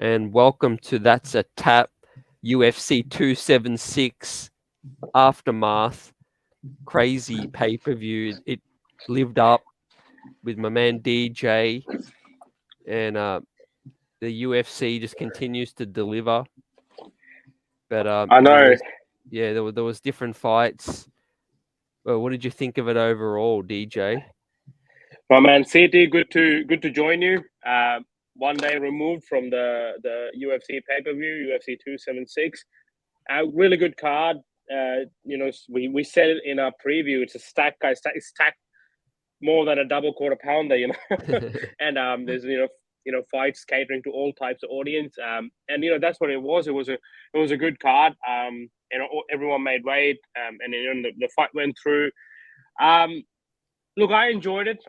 and welcome to That's a Tap UFC 276 Aftermath. Crazy pay-per-view. It lived up with my man DJ, and the UFC just continues to deliver. But I know. there was different fights. Well, what did you think of it overall, DJ? Well, man, CT, good to join you. 1 day removed from the UFC pay-per-view, UFC 276. Really good card. We said it in our preview. It's a stack, guys. It's stacked more than a double quarter pounder, and there's fights catering to all types of audience. And that's what it was. It was a good card. Everyone made weight. And then the fight went through. Look, I enjoyed it.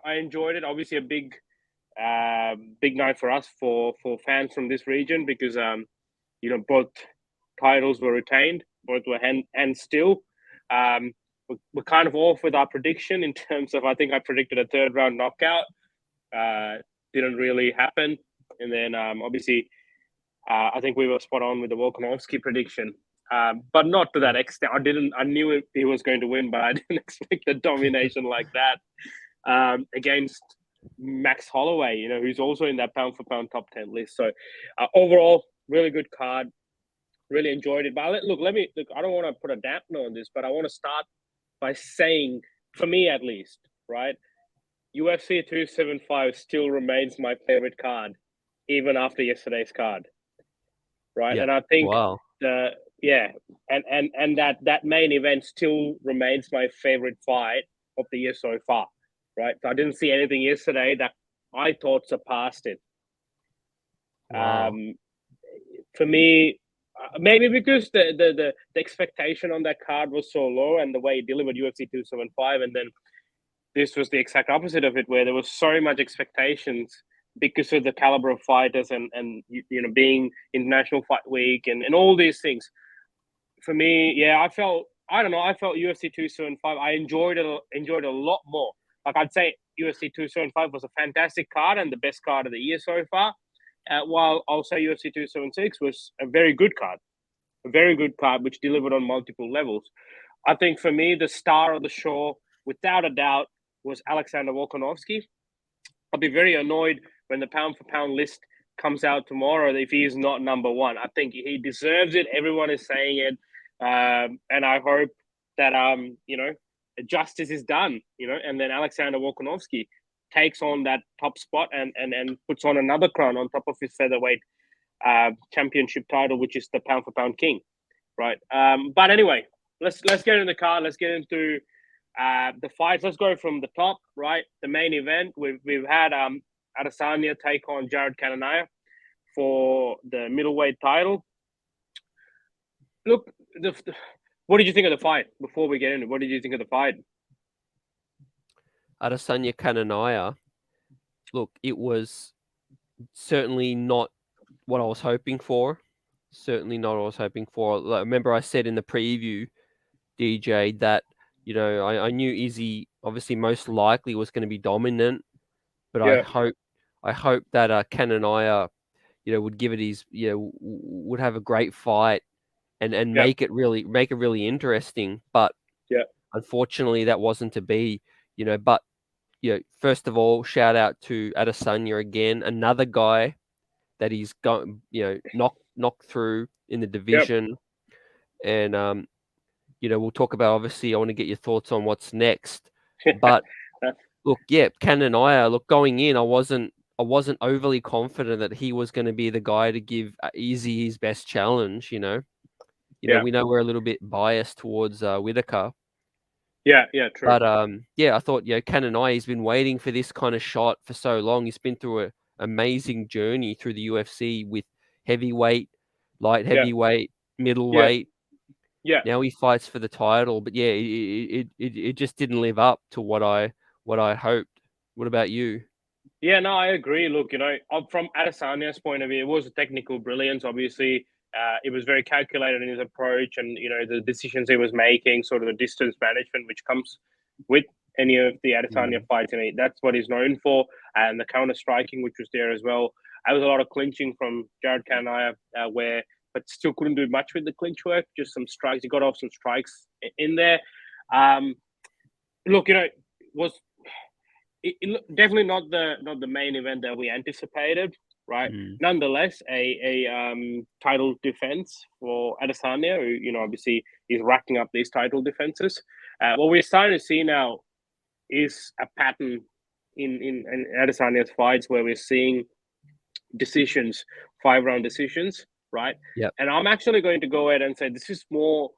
Obviously, a big night for us for fans from this region because both titles were retained, both were hand still. We're kind of off with our prediction in terms of I think I predicted a third round knockout. Didn't really happen, and then obviously I think we were spot on with the Volkanovski prediction. But not to that extent. I knew he was going to win, but I didn't expect the domination like that against Max Holloway, who's also in that pound for pound top 10 list. So overall, really good card. Really enjoyed it. But I don't want to put a dampener on this, but I want to start by saying, for me at least, right, UFC 275 still remains my favorite card, even after yesterday's card, right? Yeah. And I think wow. that main event still remains my favorite fight of the year so far, right? So I didn't see anything yesterday that I thought surpassed it. Wow. For me, maybe because the expectation on that card was so low and the way it delivered UFC 275, and then this was the exact opposite of it, where there was so much expectations because of the caliber of fighters and being International Fight Week and all these things. For me, I felt UFC 275. I enjoyed it a lot more. Like I'd say UFC 275 was a fantastic card and the best card of the year so far. While I'll say UFC 276 was a very good card which delivered on multiple levels. I think for me, the star of the show, without a doubt, was Alexander Volkanovski. I'll be very annoyed when the pound for pound list comes out tomorrow if he is not number one. I think he deserves it. Everyone is saying it. And I hope that, justice is done, and then Alexander Volkanovski takes on that top spot and puts on another crown on top of his featherweight championship title, which is the pound for pound king, right? But anyway, let's get into the card. Let's get into the fights. Let's go from the top, right? The main event. We've had Adesanya take on Jared Cannonier for the middleweight title. Look, what did you think of the fight? Before we get into, what did you think of the fight? Adesanya Cannonier. Look, it was certainly not what I was hoping for. Certainly not what I was hoping for. Like, remember I said in the preview, DJ, that I knew Izzy obviously most likely was going to be dominant, but I hope that Cannonier, would give it his, would have a great fight and make it really interesting. But unfortunately, that wasn't to be. But first of all, shout out to Adesanya again, another guy that he's got, knocked through in the division, and we'll talk about. Obviously, I want to get your thoughts on what's next. But look, Cannonier. Look, going in, I wasn't overly confident that he was going to be the guy to give Izzy his best challenge. We know we're a little bit biased towards Whitaker. Yeah, true. But I thought Cannonier, he's been waiting for this kind of shot for so long. He's been through an amazing journey through the UFC with heavyweight, light heavyweight, middleweight. Yeah. Now he fights for the title, but it just didn't live up to what I hoped. What about you? Yeah, no, I agree. Look, from Adesanya's point of view, it was a technical brilliance. Obviously, it was very calculated in his approach, and the decisions he was making, sort of the distance management, which comes with any of the Adesanya fights. That's what he's known for, and the counter striking, which was there as well. There was a lot of clinching from Jared Cannonier, but still couldn't do much with the clinch work. Just some strikes. He got off some strikes in there. Look, was definitely not the main event that we anticipated, right? Nonetheless, a title defense for Adesanya, who obviously is racking up these title defenses. What we're starting to see now is a pattern in Adesanya's fights where we're seeing decisions, 5-round decisions, right? Yep. And I'm actually going to go ahead and say this is more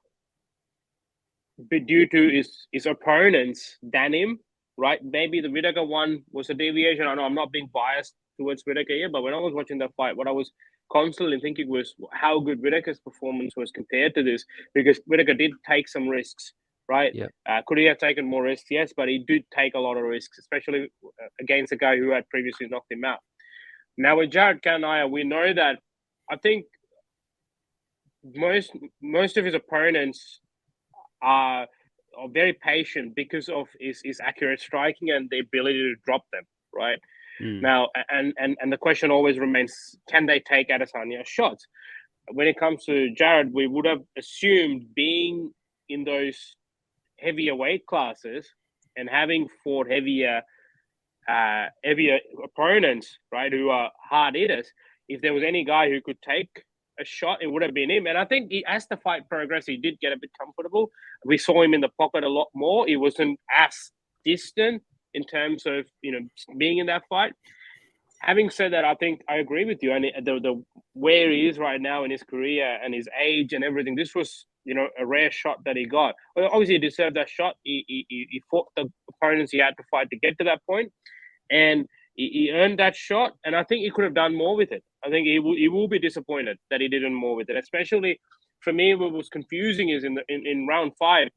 due to his opponents than him, right? Maybe the Whittaker one was a deviation. I know I'm not being biased towards Whittaker here, but when I was watching that fight, what I was constantly thinking was how good Whittaker's performance was compared to this, because Whittaker did take some risks, right? Yep. Could he have taken more risks? Yes, but he did take a lot of risks, especially against a guy who had previously knocked him out. Now with Jared Cannonier, we know that I think most of his opponents are very patient because of his accurate striking and the ability to drop them, right? Now, and the question always remains, can they take Adesanya shots? When it comes to Jared, we would have assumed, being in those heavier weight classes and having fought heavier opponents, right, who are hard hitters, if there was any guy who could take a shot, it would have been him. And I think as the fight progressed, he did get a bit comfortable. We saw him in the pocket a lot more. He wasn't as distant in terms of being in that fight. Having said that, I think I agree with you. And the where he is right now in his career and his age and everything, this was a rare shot that he got. Well, obviously, he deserved that shot. He fought the opponents he had to fight to get to that point, and he earned that shot. And I think he could have done more with it. I think he will be disappointed that he didn't more with it. Especially for me, what was confusing is in round 5,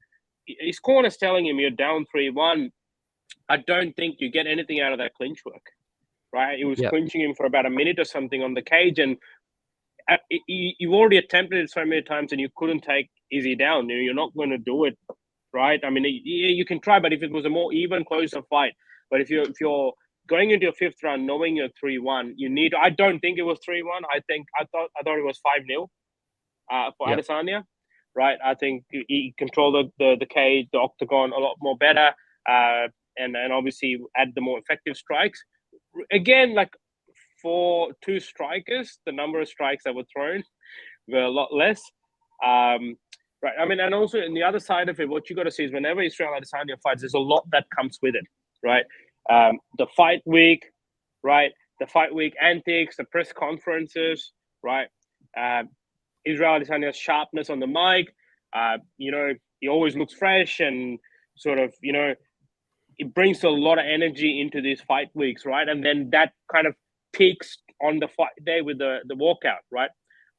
his corner's telling him you're down 3-1. I don't think you get anything out of that clinch work, right? He was clinching him for about a minute or something on the cage, and you already attempted it so many times, and you couldn't take Izzy down. You're not going to do it, right? I mean, you can try, but if it was a more even, closer fight, but if you're going into your 5th round knowing you're 3-1, you need. I don't think it was 3-1. I thought it was 5-0 for Adesanya, right? I think he controlled the cage, the octagon a lot more better, and obviously had the more effective strikes. Again, like for 2 strikers, the number of strikes that were thrown were a lot less. Right. I mean, and also on the other side of it, what you got to see is whenever Israel Adesanya fights, there's a lot that comes with it, right? The fight week, right? The fight week antics, the press conferences, right? Israel Adesanya's sharpness on the mic. He always looks fresh and sort of, it brings a lot of energy into these fight weeks, right? And then that kind of peaks on the fight day with the walkout, right?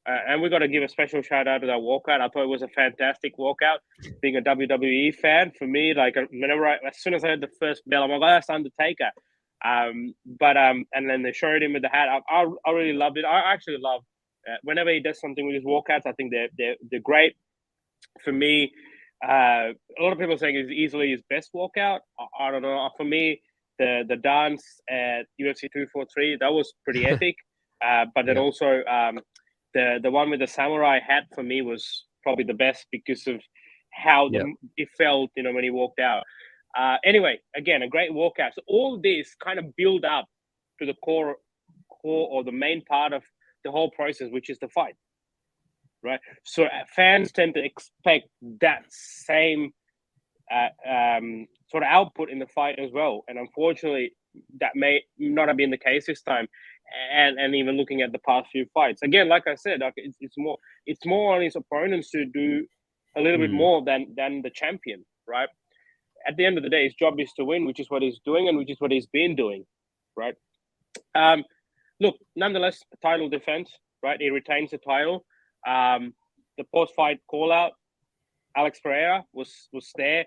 And we got to give a special shout out to that walkout. I thought it was a fantastic walkout. Being a WWE fan, for me, like as soon as I heard the first bell, I'm like, oh, that's Undertaker. And then they showed him with the hat. I really loved it. I actually love whenever he does something with his walkouts. I think they're great. For me, a lot of people are saying it's easily his best walkout. I don't know. For me, the dance at UFC 243, that was pretty epic. But then also the one with the samurai hat for me was probably the best because of how it felt, when he walked out. Anyway, again, a great walkout. So all this kind of build up to the core or the main part of the whole process, which is the fight, right? So fans tend to expect that same sort of output in the fight as well. And unfortunately, that may not have been the case this time. And even looking at the past few fights, again, like I said, like it's more on his opponents to do a little bit more than the champion, right? At the end of the day, his job is to win, which is what he's doing and which is what he's been doing, right? Look, nonetheless, title defense, right? He retains the title. The post-fight call-out, Alex Pereira was there,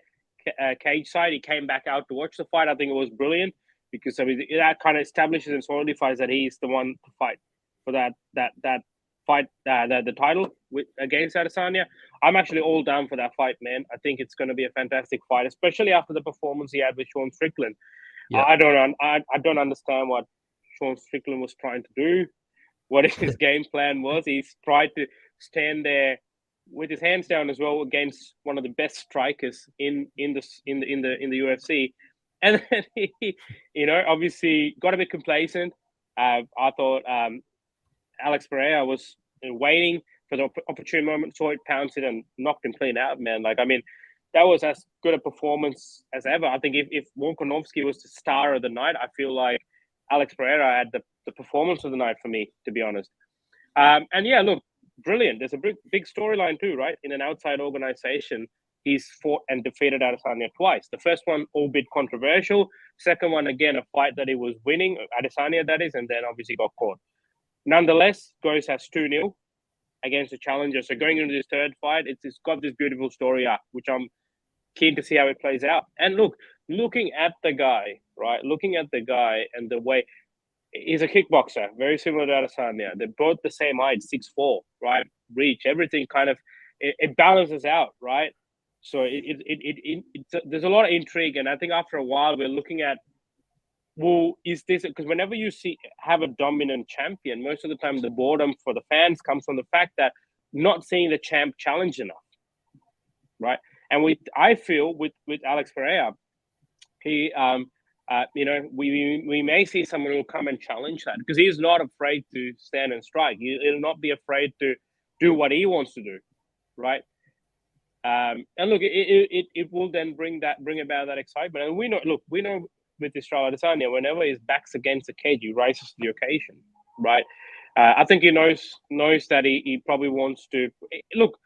cage side. He came back out to watch the fight. I think it was brilliant because that kind of establishes and solidifies that he is the one to fight for that fight, the title against Adesanya. I'm actually all down for that fight, man. I think it's going to be a fantastic fight, especially after the performance he had with Sean Strickland. I don't understand what Sean Strickland was trying to do, what his game plan was. He's tried to stand there with his hands down as well against one of the best strikers in the UFC, and then he, obviously got a bit complacent. I thought Alex Pereira was waiting for the opportune moment, saw it, pounced it, and knocked him clean out, man. Like, I mean, that was as good a performance as ever. I think if Volkanovski was the star of the night, I feel like Alex Pereira had the performance of the night for me, to be honest. And yeah, look, brilliant. There's a big storyline too, right? In an outside organization, he's fought and defeated Adesanya twice. The first one, albeit controversial. Second one, again, a fight that he was winning, Adesanya that is, and then obviously got caught. Nonetheless, goes has 2-0 against the challenger. So going into this third fight, it's got this beautiful story arc, which I'm keen to see how it plays out. And look, looking at the guy, right? Looking at the guy and the way he's a kickboxer, very similar to Adesanya. They're both the same height, 6'4", right? Reach, everything kind of it balances out, right? So there's a lot of intrigue, and I think after a while we're looking at, well, is this because whenever you have a dominant champion, most of the time the boredom for the fans comes from the fact that not seeing the champ challenge enough, right? And I feel with Alex Pereira, he we may see someone who will come and challenge that, because he's not afraid to stand and strike. He'll not be afraid to do what he wants to do, right? And look, it will then bring about that excitement. And we know with Israel Adesanya, whenever his back's against the cage, he rises to the occasion, right? I think he knows that he probably wants to look.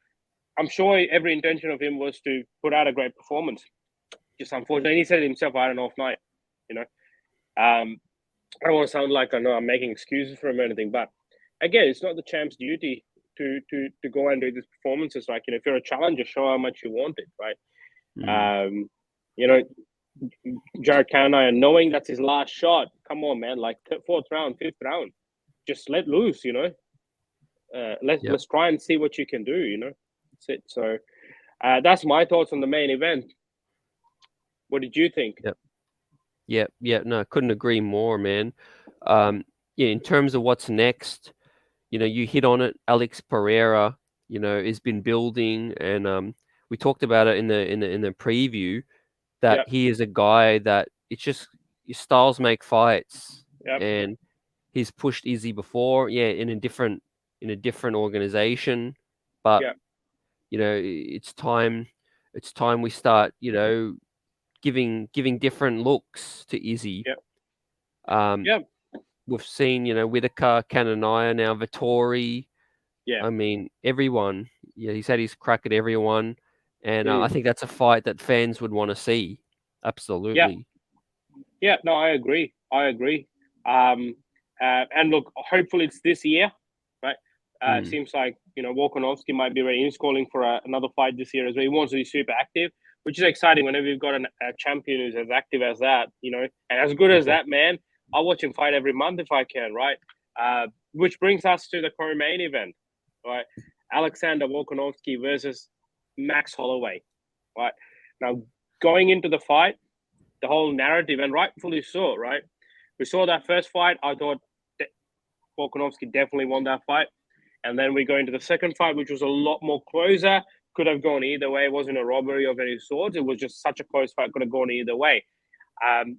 I'm sure every intention of him was to put out a great performance. Just unfortunately, he said it himself, I had an off night. I don't want to sound like I'm making excuses for him or anything, but again, it's not the champ's duty to go and do these performances. Like, if you're a challenger, show how much you want it, right? Jared Cannonier, knowing that's his last shot, come on, man, like fourth round, fifth round, just let loose, let's try and see what you can do, That's it. So that's my thoughts on the main event. What did you think? Yeah. No, I couldn't agree more, man. In terms of what's next, you hit on it. Alex Pereira, has been building, and we talked about it in the preview that he is a guy that it's just your styles make fights, and he's pushed Izzy before, in a different organization, but it's time we start, giving different looks to Izzy. We've seen, Whitaker, Cannonier, now Vettori. I mean, everyone. He's had his crack at everyone, and I think that's a fight that fans would want to see. Absolutely. No, I agree. And look, hopefully it's this year, right? It seems like Volkanovski might be ready. He's calling for another fight this year as well. He wants to be super active, which is exciting whenever you've got a champion who's as active as that, and as good as that, man. I'll watch him fight every month if I can, right? Which brings us to the co-main event, right? Alexander Volkanovski versus Max Holloway, right? Now, going into the fight, the whole narrative, and rightfully so, right? We saw that first fight. I thought Volkanovski definitely won that fight. And then we go into the second fight, which was a lot more closer. Could have gone either way. It wasn't a robbery of any sort. It was just such a close fight. Could have gone either way.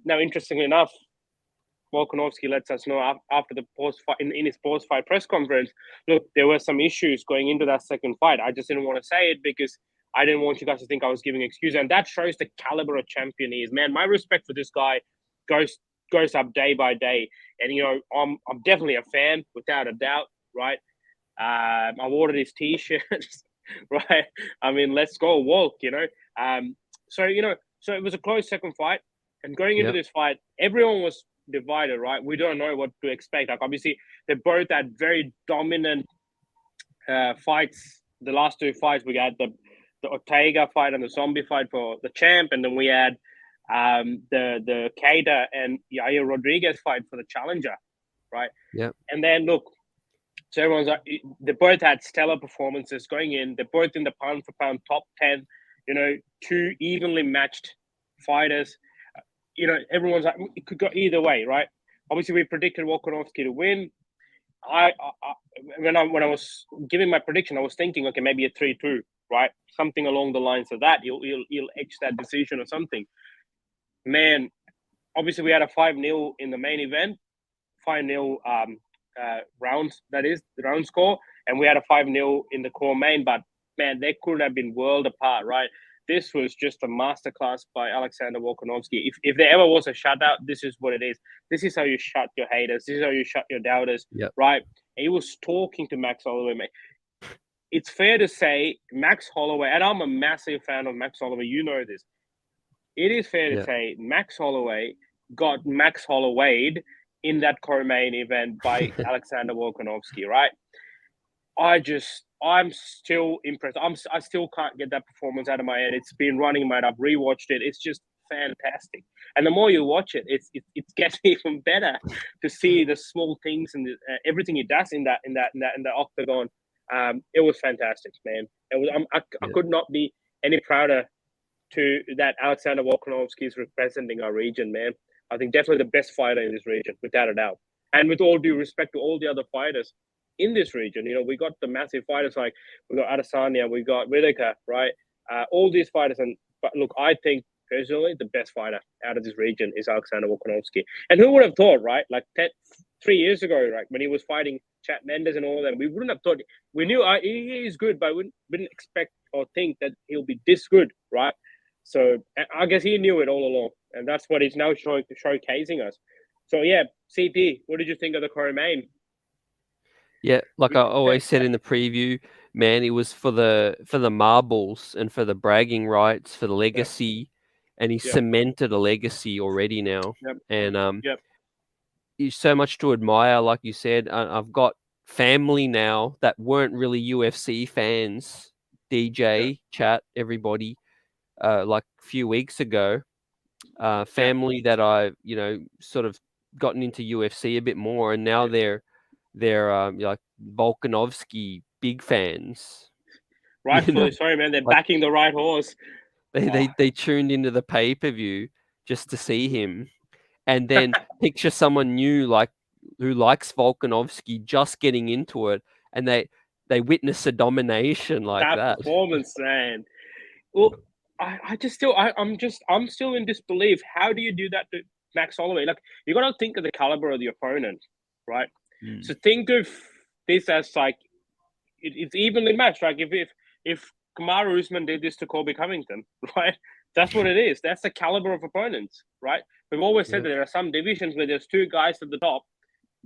Now, interestingly enough, Volkanovski lets us know after the post-fight, in his post-fight press conference, look, there were some issues going into that second fight. I just didn't want to say it because I didn't want you guys to think I was giving excuses. And that shows the caliber of champion he is. Man, my respect for this guy goes up day by day. And, I'm definitely a fan, without a doubt, right? I've ordered his T-shirts, right? I mean, let's go walk, So it was a close second fight. And going into this fight, everyone was divided, right? We don't know what to expect. Like, obviously, they both had very dominant fights. The last two fights, we had the Ortega fight and the Zombie fight for the champ, and then we had the Keita and Yair Rodriguez fight for the challenger, right? Yeah. And then look, so everyone's like, they both had stellar performances going in. They're both in the pound for pound top 10. Two evenly matched fighters. Everyone's like, it could go either way, right? Obviously, we predicted Volkanovski to win. When I was giving my prediction, I was thinking, okay, maybe a 3-2, right? Something along the lines of that. He'll edge that decision or something. Man, obviously we had a 5-0 in the main event, 5-0 rounds, that is the round score, and we had a 5-0 in the core main. But man, they couldn't have been world apart, right? This was just a masterclass by Alexander Volkanovski. If there ever was a shutout, this is what it is. This is how you shut your haters. This is how you shut your doubters, right? And he was talking to Max Holloway, mate. It's fair to say Max Holloway, and I'm a massive fan of Max Holloway, you know this. It is fair to say Max Holloway got Max Hollowayed in that co-main event by Alexander Volkanovski, right? I'm still impressed. I still can't get that performance out of my head. It's been running my head. I've rewatched it. It's just fantastic. And the more you watch it, it gets even better to see the small things and everything he does in the octagon. It was fantastic, man. I could not be any prouder to that Alexander Volkanovski is representing our region, man. I think definitely the best fighter in this region, without a doubt. And with all due respect to all the other fighters in this region, we got the massive fighters like we got Adesanya, we got Whitaker, right? All these fighters, but look, I think personally the best fighter out of this region is Alexander Volkanovski. And who would have thought, right? Like 3 years ago, right, when he was fighting Chad Mendes and all of them, we wouldn't have thought. We knew he is good, but we didn't expect or think that he'll be this good, right? So I guess he knew it all along, and that's what he's now showcasing us. So yeah, CP, what did you think of the co-main? Yeah, like I always said in the preview, man, it was for the marbles and for the bragging rights, for the legacy, and he cemented a legacy already now. And he's so much to admire, like you said. I've got family now that weren't really UFC fans. DJ, chat, everybody. Like a few weeks ago, family that I, sort of gotten into UFC a bit more, and now they're like Volkanovski big fans. Rightfully so, man. They're backing the right horse. They tuned into the pay-per-view just to see him, and then picture someone new like who likes Volkanovski just getting into it, and they witness a domination like that. Performance, man. Well, I'm still in disbelief. How do you do that to Max Holloway? Like, you got to think of the caliber of the opponent, right? So think of this as like it's evenly matched. Like if Kamaru Usman did this to Colby Covington, right? That's what it is. That's the caliber of opponents, right? We've always said that there are some divisions where there's two guys at the top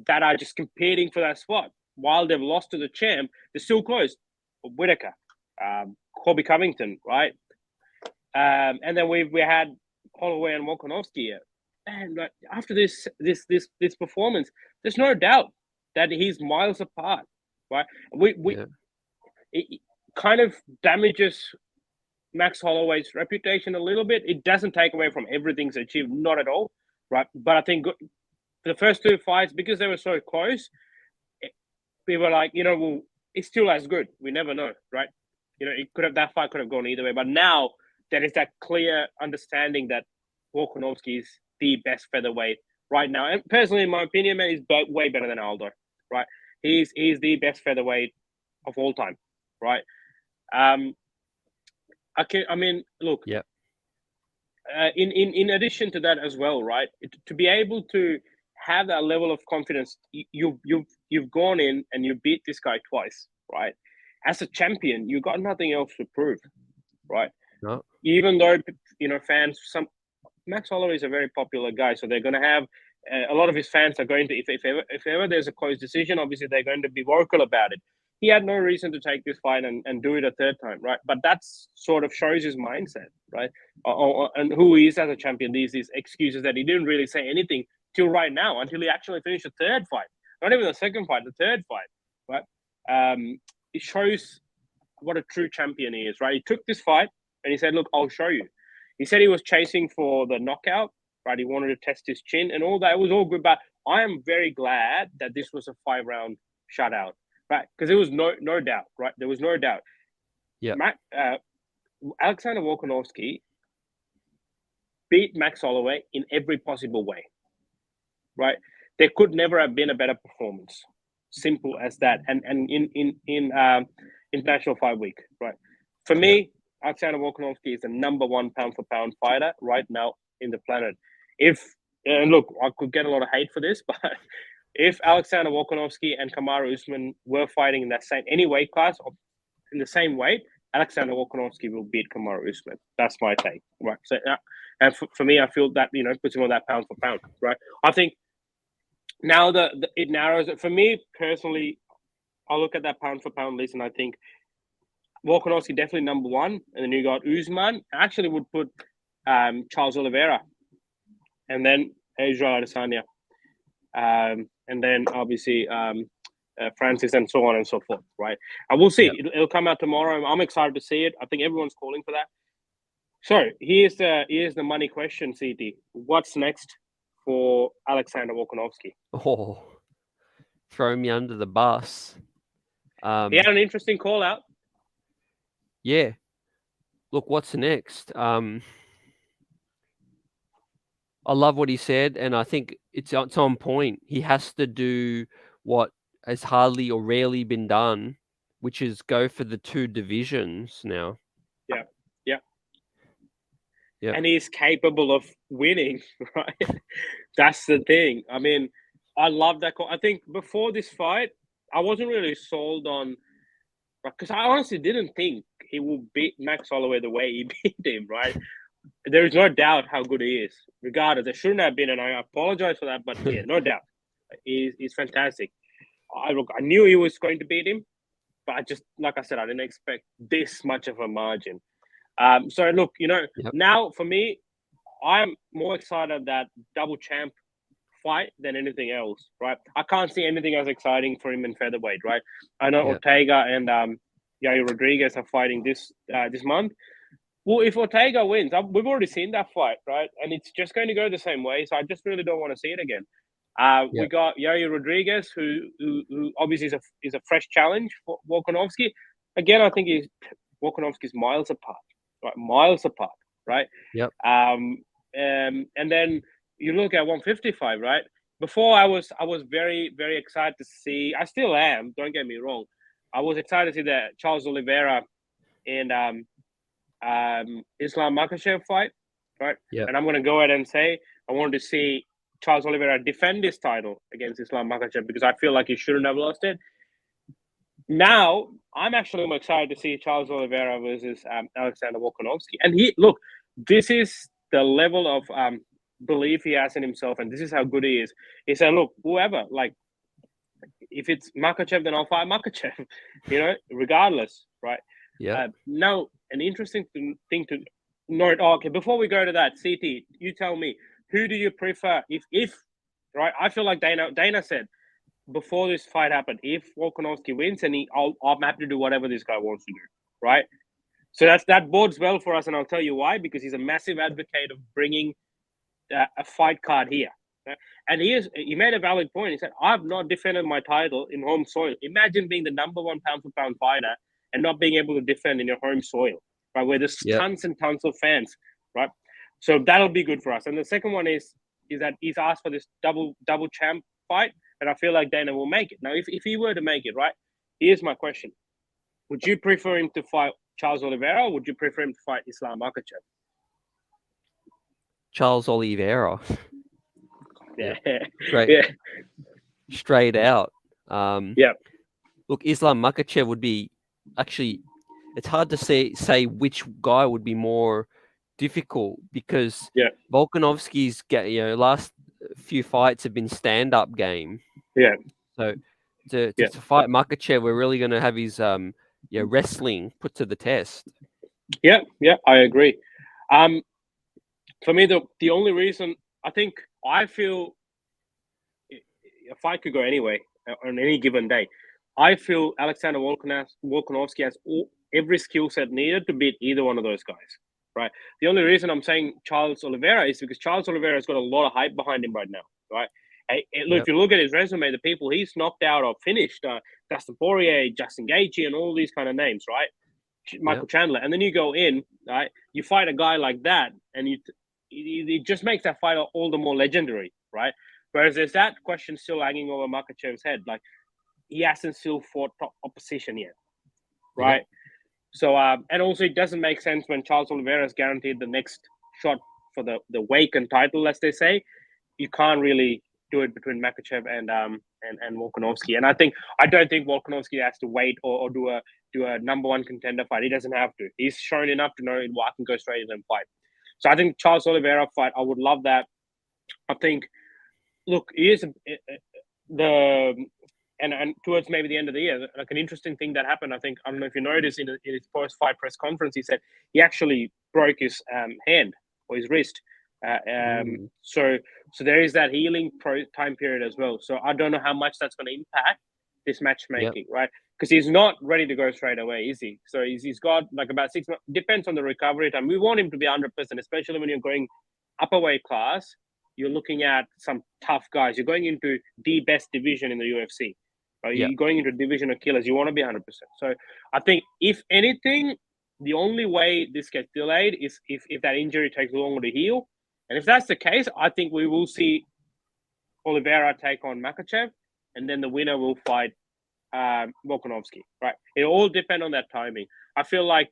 that are just competing for that spot. While they've lost to the champ, they're still close. Whitaker, Colby Covington, right? And then we had Holloway and Volkanovski. And like, after this performance, there's no doubt that he's miles apart, right? It kind of damages Max Holloway's reputation a little bit. It doesn't take away from everything he's achieved, not at all, right? But I think the first two fights, because they were so close, we were like, well, it's still as good. We never know, right? That fight could have gone either way. But now there is that clear understanding that Volkanovski is the best featherweight right now. And personally, in my opinion, man, he's way better than Aldo, right? He's the best featherweight of all time, right? Look. Yeah. In addition to that as well, right? To be able to have that level of confidence, you've gone in and you beat this guy twice, right? As a champion, you got nothing else to prove, right? No. Even though fans, Max Holloway is a very popular guy, so they're going to have a lot of his fans are going to, if ever there's a close decision, obviously they're going to be vocal about it. He had no reason to take this fight and do it a third time, right? But that sort of shows his mindset, right? And who he is as a champion. These excuses that he didn't really say anything till right now, until he actually finished the third fight. Not even the second fight, the third fight, right? It shows what a true champion he is, right? He took this fight and he said, look, I'll show you. He said he was chasing for the knockout, right? He wanted to test his chin and all that. It was all good, but I am very glad that this was a 5-round shutout, right? Because there was no doubt, right? There was no doubt. Yeah. Alexander Volkanovski beat Max Holloway in every possible way, right? there could never have been a better performance. Simple as that. And in International Fight Week, right? For me, Alexander Volkanovski is the number one pound for pound fighter right now in the planet. And look, I could get a lot of hate for this, but if Alexander Volkanovski and Kamaru Usman were fighting in that same any weight class or in the same weight, Alexander Volkanovski will beat Kamaru Usman. That's my take, right? So, and for me, I feel that puts him on that pound for pound, right? I think now it narrows it for me personally. I look at that pound for pound list and I think Volkanovski definitely number one, and then you got Usman. I actually would put Charles Oliveira, and then Israel Adesanya, and then obviously Francis, and so on and so forth. Right? I will see. It'll come out tomorrow. I'm excited to see it. I think everyone's calling for that. So here's the money question, CT. What's next for Alexander Volkanovski? Oh, throw me under the bus. He had an interesting call out. Yeah. Look, what's next? I love what he said, and I think it's on point. He has to do what has hardly or rarely been done, which is go for the two divisions now. Yeah. And he's capable of winning, right? That's the thing. I mean, I love that call. I think before this fight, I wasn't really sold on, because I honestly didn't think he would beat Max Holloway the way he beat him, right? There is no doubt how good he is. Regardless, there shouldn't have been, and I apologize for that, but yeah, no doubt. He's fantastic. I knew he was going to beat him, but I just, like I said, I didn't expect this much of a margin. So look, now for me, I'm more excited that double champ fight than anything else, right? I can't see anything as exciting for him in featherweight, right? I know Ortega and Yair Rodriguez are fighting this month. Well, if Ortega wins, we've already seen that fight, right? And it's just going to go the same way. So I just really don't want to see it again. We got Yair Rodriguez, who obviously is a fresh challenge for Volkanovski. Again, I think Volkanovski's miles apart. Right, miles apart, right? Yep. And then you look at 155, right? Before I was very, very excited to see. I still am. Don't get me wrong. I was excited to see that Charles Oliveira and Islam Makhachev fight, right? Yep. And I'm going to go ahead and say I wanted to see Charles Oliveira defend his title against Islam Makhachev because I feel like he shouldn't have lost it. Now, I'm actually more excited to see Charles Oliveira versus Alexander Volkanovski. And this is the level of belief he has in himself, and this is how good he is. He said, look, whoever, like, if it's Makhachev, then I'll fight Makhachev, regardless, right? Yeah. Now, an interesting thing to note. Okay, before we go to that, CT, you tell me, who do you prefer? If right, I feel like Dana said, before this fight happened, if Volkanovski wins, and I'm happy to do whatever this guy wants to do, right? So that bodes well for us, and I'll tell you why. Because he's a massive advocate of bringing a fight card here, right? And he made a valid point. He said, "I've not defended my title in home soil. Imagine being the number one pound for pound fighter and not being able to defend in your home soil, right? Where there's tons and tons of fans, right? So that'll be good for us." And the second one is that he's asked for this double champ fight. And I feel like Dana will make it. Now, if he were to make it, right, here's my question. Would you prefer him to fight Charles Oliveira, or would you prefer him to fight Islam Makhachev? Charles Oliveira. Yeah. Straight out. Look, Islam Makhachev would be actually, it's hard to say which guy would be more difficult because Volkanovski's last few fights have been stand-up game. Yeah. So to fight Makhachev, we're really going to have his wrestling put to the test. Yeah, I agree. For me, the only reason I feel a fight could go anyway on any given day. I feel Alexander Volkanovski has every skill set needed to beat either one of those guys. Right. The only reason I'm saying Charles Oliveira is because Charles Oliveira has got a lot of hype behind him right now. Right. If you look at his resume, the people he's knocked out or finished, Dustin Poirier, Justin Gaethje, and all these kind of names, right? Michael Chandler, and then you go in, right? You fight a guy like that, and it just makes that fight all the more legendary, right? Whereas there's that question still hanging over Makhachev's head. Like, he hasn't still fought top opposition yet, right? Yep. So, and also it doesn't make sense when Charles Oliveira is guaranteed the next shot for the vacant title, as they say. You can't really do it between Makhachev and Volkanovski. And I don't think Volkanovski has to wait or do a number one contender fight. He doesn't have to. He's shown enough to know I can go straight in and fight. So I think Charles Oliveira fight, I would love that. I think, look, here's and towards maybe the end of the year, like an interesting thing that happened. I don't know if you noticed in his post-fight press conference, he said he actually broke his hand or his wrist. So there is that healing time period as well. So I don't know how much that's going to impact this matchmaking, right? Because he's not ready to go straight away, is he? So he's got like about 6 months. Depends on the recovery time. We want him to be 100%, especially when you're going upper weight class. You're looking at some tough guys. You're going into the best division in the UFC. Right? You're going into a division of killers. You want to be 100%. So I think, if anything, the only way this gets delayed is if that injury takes longer to heal. And if that's the case, I think we will see Oliveira take on Makhachev, and then the winner will fight Volkanovski. Right? It all depends on that timing. I feel like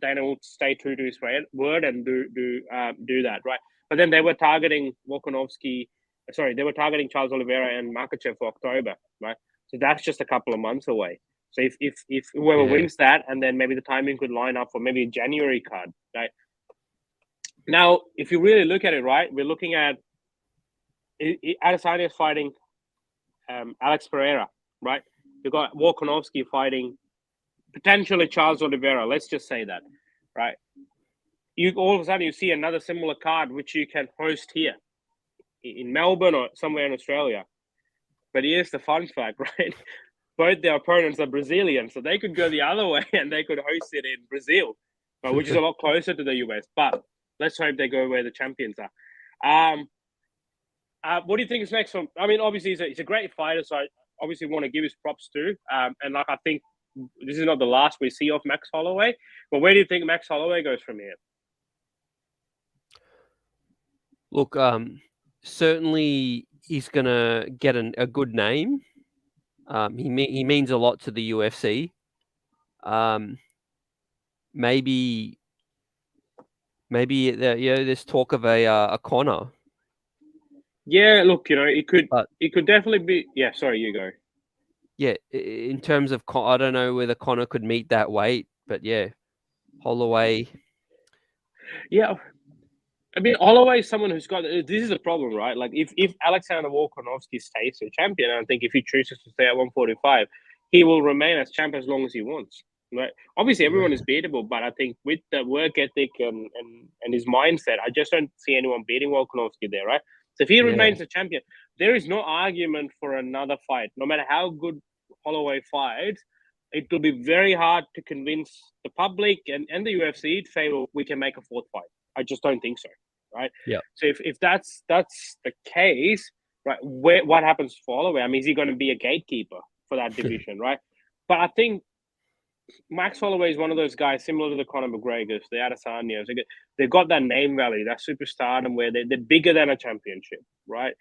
Dana will stay true to his word and do that. Right? But then they were targeting Volkanovski. Sorry, they were targeting Charles Oliveira and Makhachev for October. Right? So that's just a couple of months away. So if whoever wins that, and then maybe the timing could line up for maybe a January card, right? Now, if you really look at it, right, we're looking at Adesanya is fighting Alex Pereira, right? You've got Volkanovski fighting potentially Charles Oliveira. Let's just say that, right? You all of a sudden you see another similar card which you can host here in Melbourne or somewhere in Australia. But here's the fun fact, right? Both their opponents are Brazilian, so they could go the other way and they could host it in Brazil, which is a lot closer to the US. But let's hope they go where the champions are. What do you think is next? Obviously, he's a great fighter, so I obviously want to give his props to. And like, I think this is not the last we see of Max Holloway. But where do you think Max Holloway goes from here? Look, certainly he's going to get a good name. He means a lot to the UFC. Maybe there's talk of a Conor. Yeah, look, it could definitely be. Yeah, sorry, you go. Yeah, in terms of, I don't know whether Conor could meet that weight, but yeah, Holloway. Yeah, Holloway is someone who's got. This is a problem, right? Like, if Alexander Volkanovski stays a champion, I think if he chooses to stay at 145, he will remain as champ as long as he wants. Right? Obviously, everyone is beatable, but I think with the work ethic and his mindset, I just don't see anyone beating Volkanovski there, right? So if he remains a champion, there is no argument for another fight. No matter how good Holloway fights, it will be very hard to convince the public and the UFC to say, well, we can make a fourth fight. I just don't think so, right? Yeah. So if that's the case, right, what happens for Holloway? I mean, is he going to be a gatekeeper for that division, right? But I think Max Holloway is one of those guys similar to the Conor McGregors, the Adesanyas. They've got that name value, that superstardom where they're bigger than a championship, right?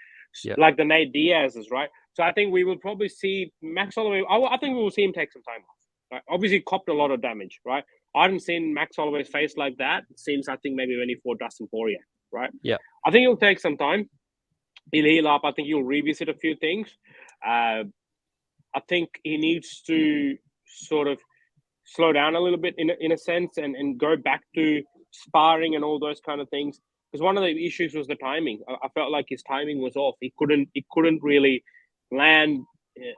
Yeah. Like the Nate Diaz's, right? So I think we will probably see Max Holloway. I think we will see him take some time off. Right? Obviously, copped a lot of damage, right? I haven't seen Max Holloway's face like that since I think maybe when he fought Dustin Poirier, right? Yeah. I think he'll take some time. He'll heal up. I think he'll revisit a few things. I think he needs to sort of slow down a little bit in a sense and go back to sparring and all those kind of things. Because one of the issues was the timing. I felt like his timing was off. He couldn't really land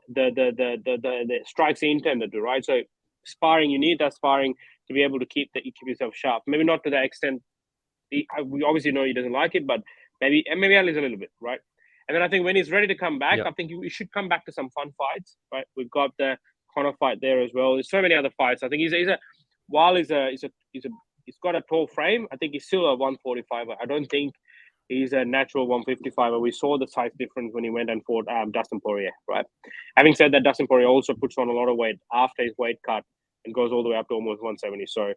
the strikes he intended to, right? So sparring, you need that sparring to be able to keep yourself sharp. Maybe not to the extent we obviously know he doesn't like it, but maybe at least a little bit, right? And then I think when he's ready to come back, I think he should come back to some fun fights, right? We've got the Conor fight there as well. There's so many other fights. I think he's got a tall frame. I think he's still a 145. I don't think he's a natural 155. We saw the size difference when he went and fought Dustin Poirier, right? Having said that, Dustin Poirier also puts on a lot of weight after his weight cut and goes all the way up to almost 170. So,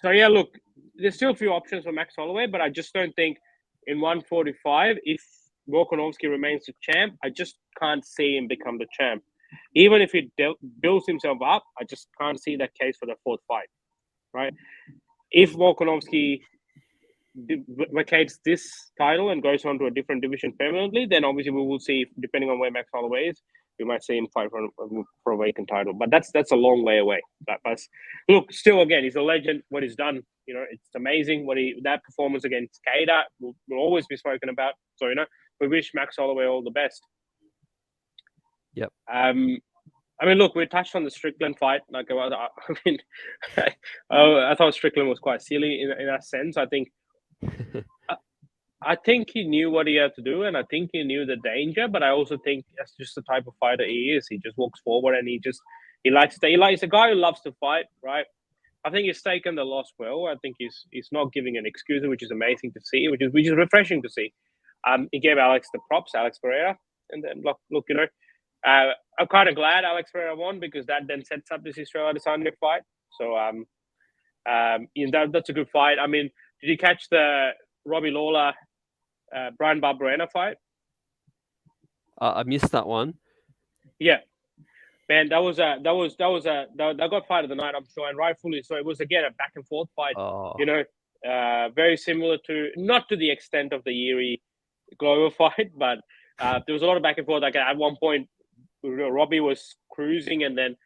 So yeah, look, there's still a few options for Max Holloway, but I just don't think in 145, if Volkanovski remains the champ, I just can't see him become the champ. Even if he builds himself up, I just can't see that case for the fourth fight, right? If Volkanovski vacates this title and goes on to a different division permanently, then obviously we will see, depending on where Max Holloway is, we might see him fight for a vacant title. But that's a long way away. But look, still, again, he's a legend. What he's done, it's amazing. That performance against Kaida will always be spoken about. So, we wish Max Holloway all the best. Yep. I mean, look, we touched on the Strickland fight. Like, I thought Strickland was quite silly in that sense. I think he knew what he had to do, and I think he knew the danger. But I also think that's just the type of fighter he is. He just walks forward, and he likes a guy who loves to fight, right? I think he's taken the loss well. I think he's not giving an excuse, which is amazing to see, which is refreshing to see. He gave Alex the props, Alex Pereira, and then look, I'm kind of glad Alex Pereira won, because that then sets up this Israel Adesanya fight. So that's a good fight. I mean, did you catch the Robbie Lawler Brian Barberena fight? I missed that one. Yeah, man, that got fight of the night, I'm sure, and rightfully so. It was, again, a back and forth fight. Oh. Very similar to, not to the extent of the Yuri Glover fight, but there was a lot of back and forth. Like, at one point, Robbie was cruising, and then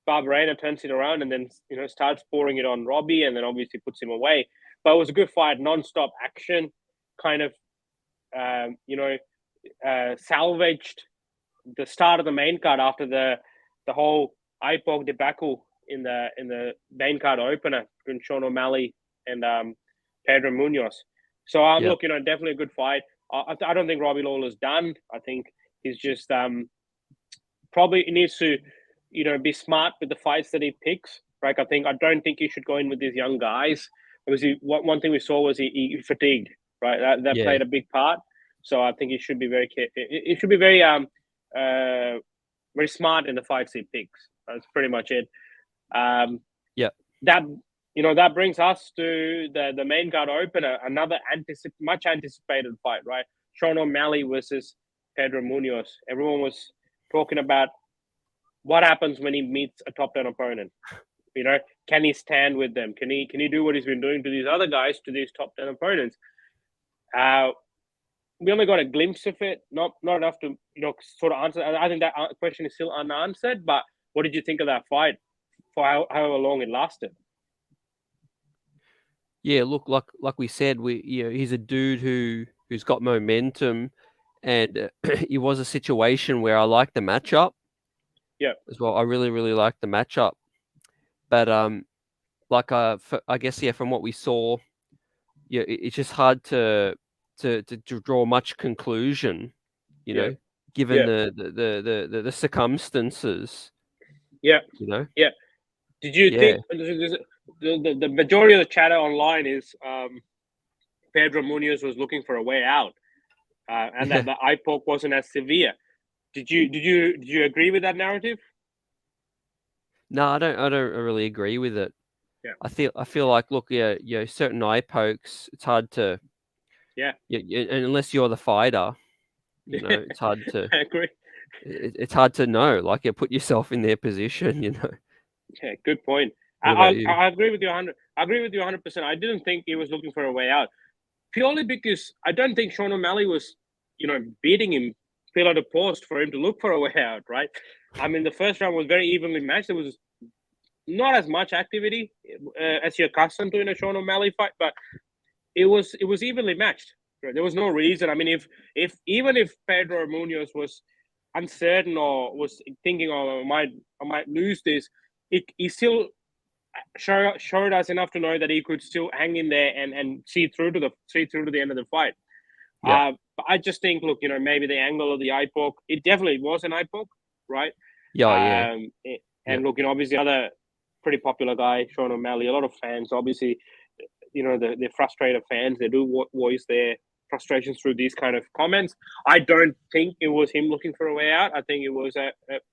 Barberena turns it around, and then starts pouring it on Robbie, and then obviously puts him away. But it was a good fight, non-stop action, kind of salvaged the start of the main card after the whole IPOC debacle in the main card opener between Sean O'Malley and Pedro Munoz. So look, definitely a good fight. I don't think Robbie Lawler's done. I think he's just probably needs to be smart with the fights that he picks. Right? I don't think he should go in with these young guys. Obviously, one thing we saw was he fatigued. Right, that played a big part. So I think he should be very very smart in the fights he picks. That's pretty much it. That brings us to the main card opener, another much anticipated fight, right? Sean O'Malley versus Pedro Munoz. Everyone was talking about what happens when he meets a top 10 opponent. Can he stand with them? Can he do what he's been doing to these other guys, to these top 10 opponents? We only got a glimpse of it, not enough to sort of answer. I think that question is still unanswered. But what did you think of that fight for however long it lasted? Yeah, look, like we said, he's a dude who's got momentum, and it was a situation where I liked the matchup. Yeah, as well. I really, really liked the matchup, but I guess from what we saw, it's just hard to draw much conclusion, given the circumstances. Yeah. Yeah. Did you think the majority of the chatter online is Pedro Munoz was looking for a way out, and that the IPOC wasn't as severe? Did you agree with that narrative? No, I don't really agree with it. Yeah. I feel like, look, certain eye pokes, it's hard to, and unless you're the fighter, it's hard to. I agree. It's hard to know. Like, put yourself in their position. Yeah, good point. I agree with you 100. I agree with you 100%. I didn't think he was looking for a way out, purely because I don't think Sean O'Malley was, beating him pillar to post for him to look for a way out. Right? I mean, the first round was very evenly matched. There was not as much activity as you're accustomed to in a Sean O'Malley fight, but it was evenly matched. Right? There was no reason. I mean, even if Pedro Munoz was uncertain or was thinking, "Oh, I might lose this," he still showed us enough to know that he could still hang in there and see through to the end of the fight. Yeah. But I just think, look, maybe the angle of the IPOC, it definitely was an IPOC, right? Yeah. And look, obviously, other pretty popular guy, Sean O'Malley, a lot of fans, obviously, the frustrated fans, they do voice their frustrations through these kind of comments. I don't think it was him looking for a way out. I think it was an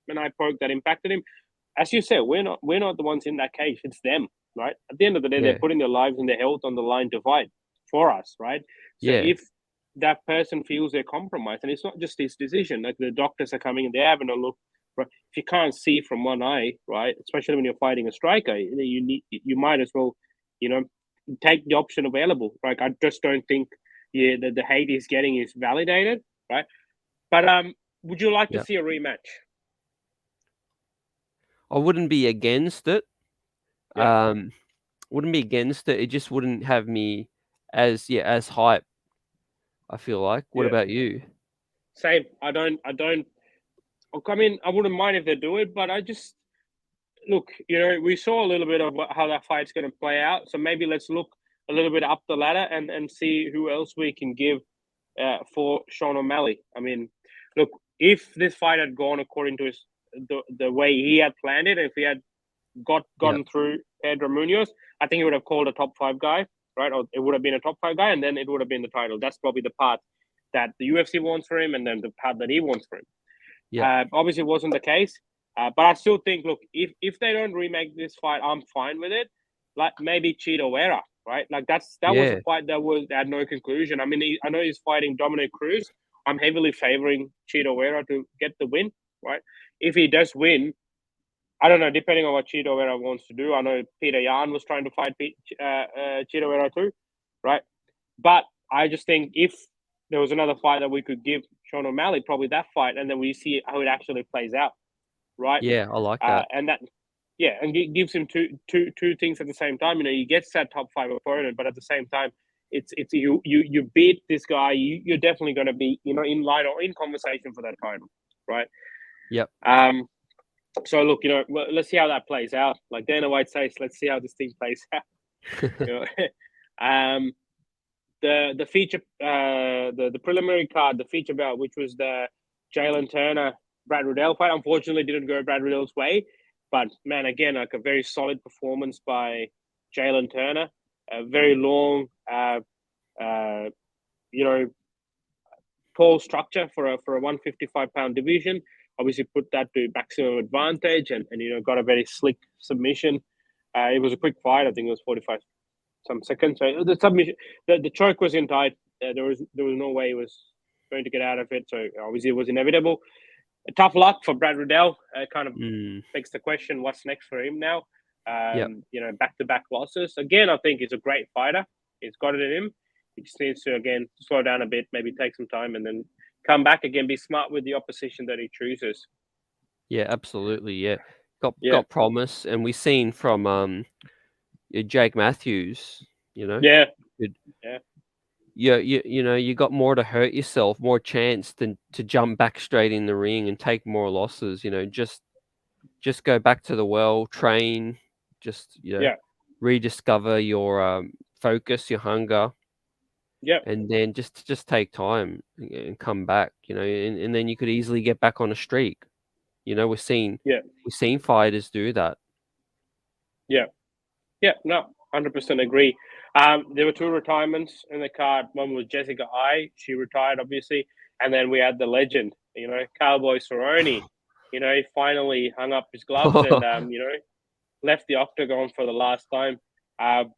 IPOC that impacted him. As you said, we're not the ones in that cage. It's them, right? At the end of the day, they're putting their lives and their health on the line to fight for us, right? So Yeah. if that person feels they're compromised, and it's not just his decision, like the doctors are coming and they're having a look. Right? If you can't see from one eye, right, especially when you're fighting a striker, you might as well, take the option available. Right? I just don't think the hate he's getting is validated. Right? But would you like to Yeah. see a rematch? I wouldn't be against it. Yeah. Wouldn't be against it. It just wouldn't have me as hype, I feel like. What Yeah. about you? Same. I don't. I mean, I wouldn't mind if they do it, but I just look. We saw a little bit of how that fight's going to play out. So maybe let's look a little bit up the ladder and see who else we can give for Sean O'Malley. I mean, look, if this fight had gone according to the way he had planned it, if he had Yeah. gotten through Pedro Munoz, I think he would have called a top 5 guy, right? Or it would have been a top 5 guy, and then it would have been the title. That's probably the part that the UFC wants for him, and then the part that he wants for him. Yeah. Obviously, it wasn't the case, but I still think, look, if they don't remake this fight, I'm fine with it. Like maybe Cheeto Vera, right? Like that was a Yeah. fight that had no conclusion. I mean, I know he's fighting Dominic Cruz. I'm heavily favoring Cheeto Vera to get the win, right? If he does win, I don't know, depending on what Cheeto Vera wants to do. I know Peter Yan was trying to fight Cheeto Vera too, right? But I just think if there was another fight that we could give Sean O'Malley, probably that fight, and then we see how it actually plays out, right? Yeah, I like that. And that, yeah, and gives him two things at the same time. He gets that top 5 opponent, but at the same time, it's you beat this guy, you're definitely going to be in line or in conversation for that title, right? Yep. So look, let's see how that plays out. Like Dana White says, let's see how this thing plays out. The feature, the preliminary card, the feature bout, which was the Jalen Turner Brad Riddell fight, unfortunately didn't go Brad Riddell's way. But man, again, like a very solid performance by Jalen Turner. A very long, tall structure for a 155-pound division. Obviously, put that to maximum advantage, and got a very slick submission. It was a quick fight. I think it was 45 some seconds. So the submission, the choke was in tight. There was no way he was going to get out of it. So obviously, it was inevitable. Tough luck for Brad Riddell. Kind of begs the question, what's next for him now? Yep. Back-to-back losses. Again, I think he's a great fighter. He's got it in him. He just needs to, again, slow down a bit, maybe take some time, and then come back again, be smart with the opposition that he chooses. Yeah, absolutely. Yeah. Got promise, and we've seen from Jake Matthews, Yeah. Yeah. you got more to hurt yourself, more chance than to jump back straight in the ring and take more losses. Just go back to the well, train, just rediscover your focus, your hunger. Yeah. And then just take time and come back, and then you could easily get back on a streak. We've seen fighters do that. Yeah. Yeah. No, 100% agree. There were 2 retirements in the card. One was Jessica Ai. She retired, obviously. And then we had the legend, Cowboy Cerrone. He finally hung up his gloves and, left the octagon for the last time. It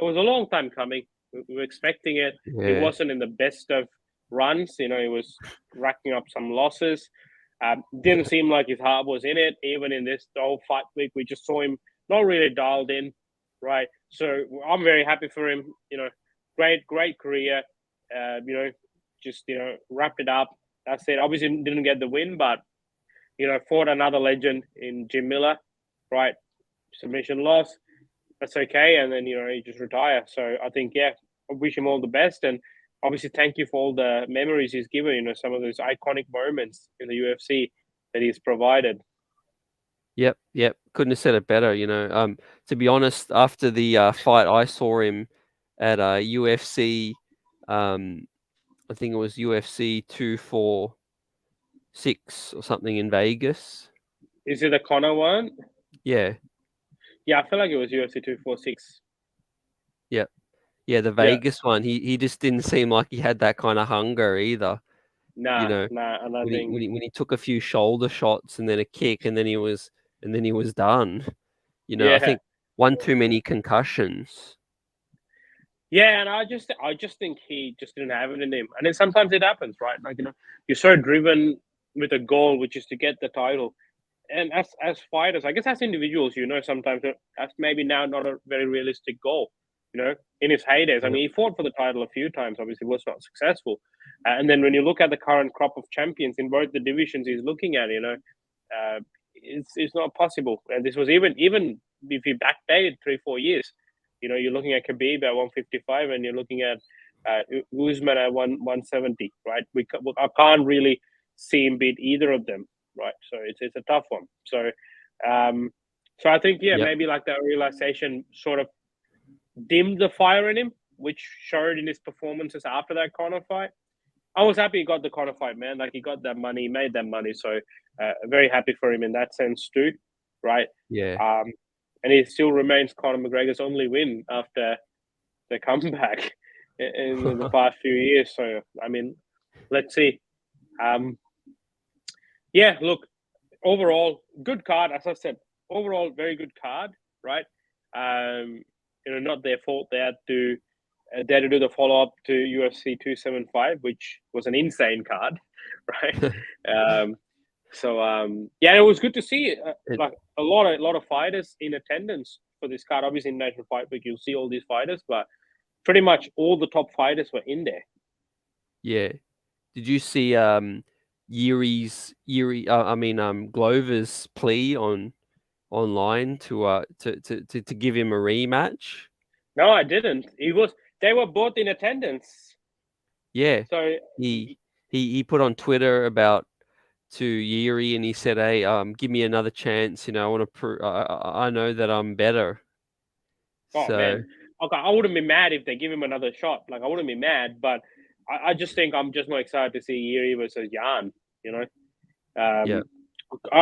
was a long time coming. We were expecting it. Yeah. He wasn't in the best of runs. He was racking up some losses. Didn't seem like his heart was in it. Even in this whole fight week, we just saw him not really dialed in, right? So I'm very happy for him. Great career. Just wrapped it up. That's it. Obviously didn't get the win, but fought another legend in Jim Miller, right? Submission loss. That's okay. And then he just retire. So I think I wish him all the best, and obviously thank you for all the memories he's given. Some of those iconic moments in the UFC that he's provided. Yep. Couldn't have said it better. To be honest, after the fight, I saw him at UFC. I think it was UFC 246 or something in Vegas. Is it the Conor one? Yeah. Yeah, I feel like it was UFC 246. Yep. Yeah, the Vegas one. He just didn't seem like he had that kind of hunger either. Nah. And I think when he took a few shoulder shots and then a kick and then he was done. I think one too many concussions. Yeah, and I just think he just didn't have it in him. And then sometimes it happens, right? Like, you're so driven with a goal, which is to get the title. And as fighters, I guess as individuals, sometimes that's maybe now not a very realistic goal. In his heydays, I Yeah. mean, he fought for the title a few times. Obviously, was not successful. And then when you look at the current crop of champions in both the divisions he's looking at, it's not possible. And this was even if you backdated 3-4 years, you're looking at Khabib at 155, and you're looking at Usman at 170, right? I can't really see him beat either of them, right? So it's a tough one. So I think Yep. maybe like that realization sort of dimmed the fire in him, which showed in his performances after that Conor fight. I was happy he got the Conor fight, man. Like, he got that money, he made that money. So very happy for him in that sense too, right? Yeah. And he still remains Conor McGregor's only win after the comeback in the past few years. So, I mean, let's see. Yeah, look, overall, good card. As I said, overall, very good card, right? Not their fault. They had to do the follow up to UFC 275, which was an insane card, right? Yeah, it was good to see like a lot of fighters in attendance for this card. Obviously, in National Fight Week, you'll see all these fighters, but pretty much all the top fighters were in there. Yeah. Did you see Glover's plea online to give him a rematch? No, I didn't. They were both in attendance. Yeah. So He put on Twitter about to Yuri, and he said, "Hey, give me another chance. I want to prove. I know that I'm better." Oh So man, okay, I wouldn't be mad if they give him another shot. Like, I wouldn't be mad, but I just think I'm just more excited to see Yuri versus Jan. You know, yeah,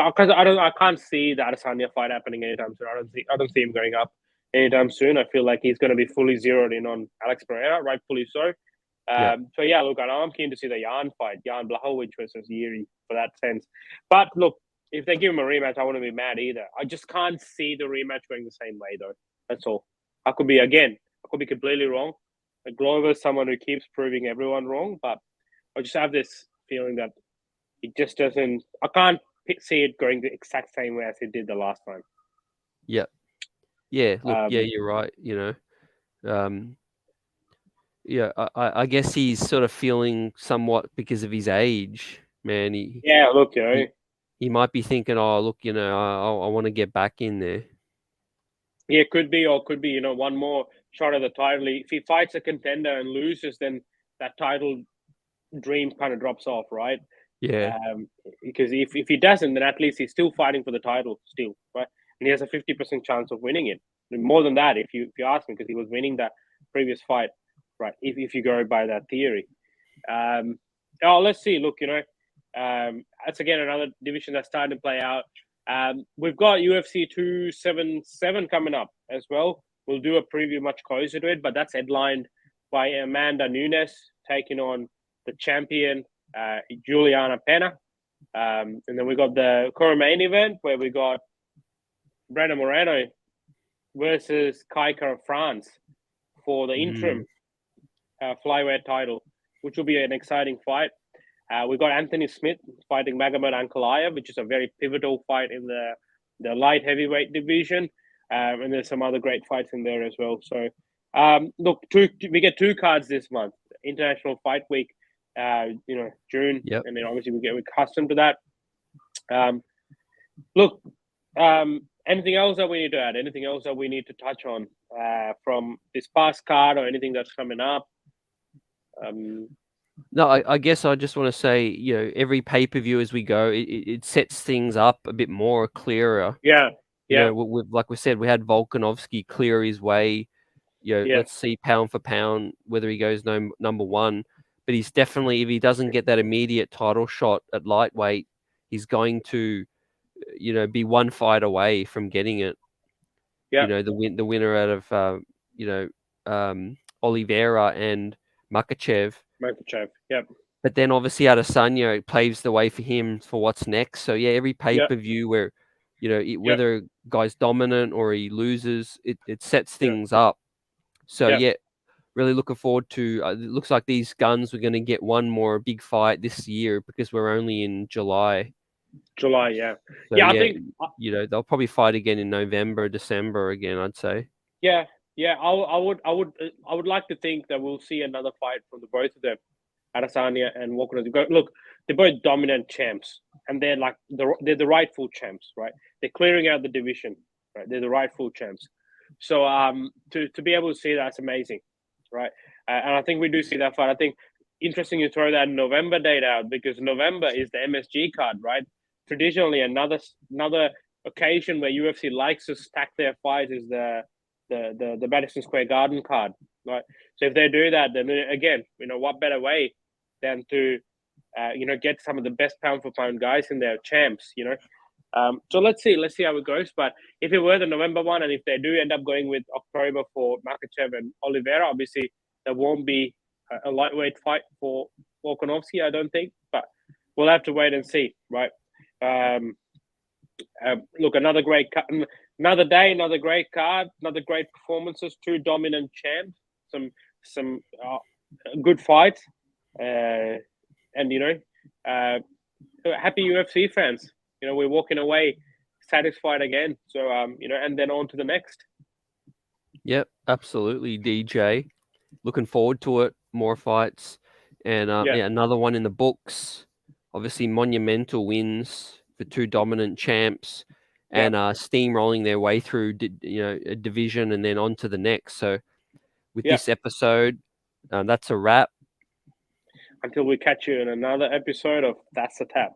because I can't see the Adesanya fight happening anytime soon. I don't see him going up anytime soon. I feel like he's going to be fully zeroed in on Alex Pereira, rightfully so. yeah, So yeah, look, I'm keen to see the Jan fight, Jan Blachowicz versus Yuri for that sense. But look, if they give him a rematch, I wouldn't be mad either. I just can't see the rematch going the same way though. That's all. I could be completely wrong. Glover's someone who keeps proving everyone wrong, but I just have this feeling that it just doesn't. I can't see it going the exact same way as it did the last time. yeah, yeah. Look, yeah, Um, you're right. Yeah, I guess he's sort of feeling somewhat because of his age, man. yeah, look, He he might be thinking, oh, look, I want to get back in there. yeah, could be, or could be, one more shot at the title. If he fights a contender and loses, then that title dream kind of drops off, right? Yeah, Because if he doesn't, then at least he's still fighting for the title, still, right? And he has a 50% chance of winning it. More than that, if you ask me, because he was winning that previous fight, right? If you go by that theory. Let's see. Look, that's again another division that's starting to play out. We've got UFC 277 coming up as well. We'll do a preview much closer to it, but that's headlined by Amanda Nunes taking on the champion Juliana Pena. And then we got the co-main event where we got Brandon Moreno versus Kaika of France for the interim flyweight title, which will be an exciting fight. We got Anthony Smith fighting Magomed Ankalaev, which is a very pivotal fight in the light heavyweight division. And there's some other great fights in there as well. So, look, we get 2 cards this month. International Fight Week, June, yep. and then obviously we get accustomed to that. Look, anything else that we need to add? Anything else that we need to touch on from this past card, or anything that's coming up? No, I guess I just want to say, every pay-per-view as we go, it sets things up a bit more clearer. Yeah, yeah, Like we said, we had Volkanovski clear his way. yeah, Let's see pound for pound whether he goes number one. But he's definitely, if he doesn't get that immediate title shot at lightweight, he's going to, be one fight away from getting it. yeah. The winner out of Oliveira and Makachev. Makachev, yep. But then obviously Adesanya paves the way for him for what's next. So yeah, every pay Yeah, per view where yeah, whether guy's dominant or he loses, it sets yeah, things up. So yeah, yeah, really looking forward to. It looks like these guns were going to get one more big fight this year because we're only in July. July, yeah. So Yeah, I yeah, think they'll probably fight again in November, December again, I'd say. yeah, yeah. I would like to think that we'll see another fight from the both of them, Adesanya and Volkanovski. Look, they're both dominant champs, and they're like they're the rightful champs, right? They're clearing out the division, right? They're the rightful champs. So to be able to see that's amazing, right? And I think we do see that fight. I think interesting you throw that November date out because November is the MSG card, right? Traditionally, another occasion where UFC likes to stack their fights is the Madison Square Garden card, right? So if they do that, then again, what better way than to get some of the best pound for pound guys in there, champs, So let's see how it goes. But if it were the November one, and if they do end up going with October for Makachev and Oliveira, obviously there won't be a lightweight fight for Volkanovski, I don't think. But we'll have to wait and see, right? Look, another day, another great card, another great performances, two dominant champs, some good fights, and happy UFC fans. We're walking away satisfied again. So and then on to the next. Yep, absolutely, DJ. Looking forward to it. More fights, and another one in the books. Obviously, monumental wins for two dominant champs, and steamrolling their way through, a division and then on to the next. So, with this episode, that's a wrap. Until we catch you in another episode of That's a Tap.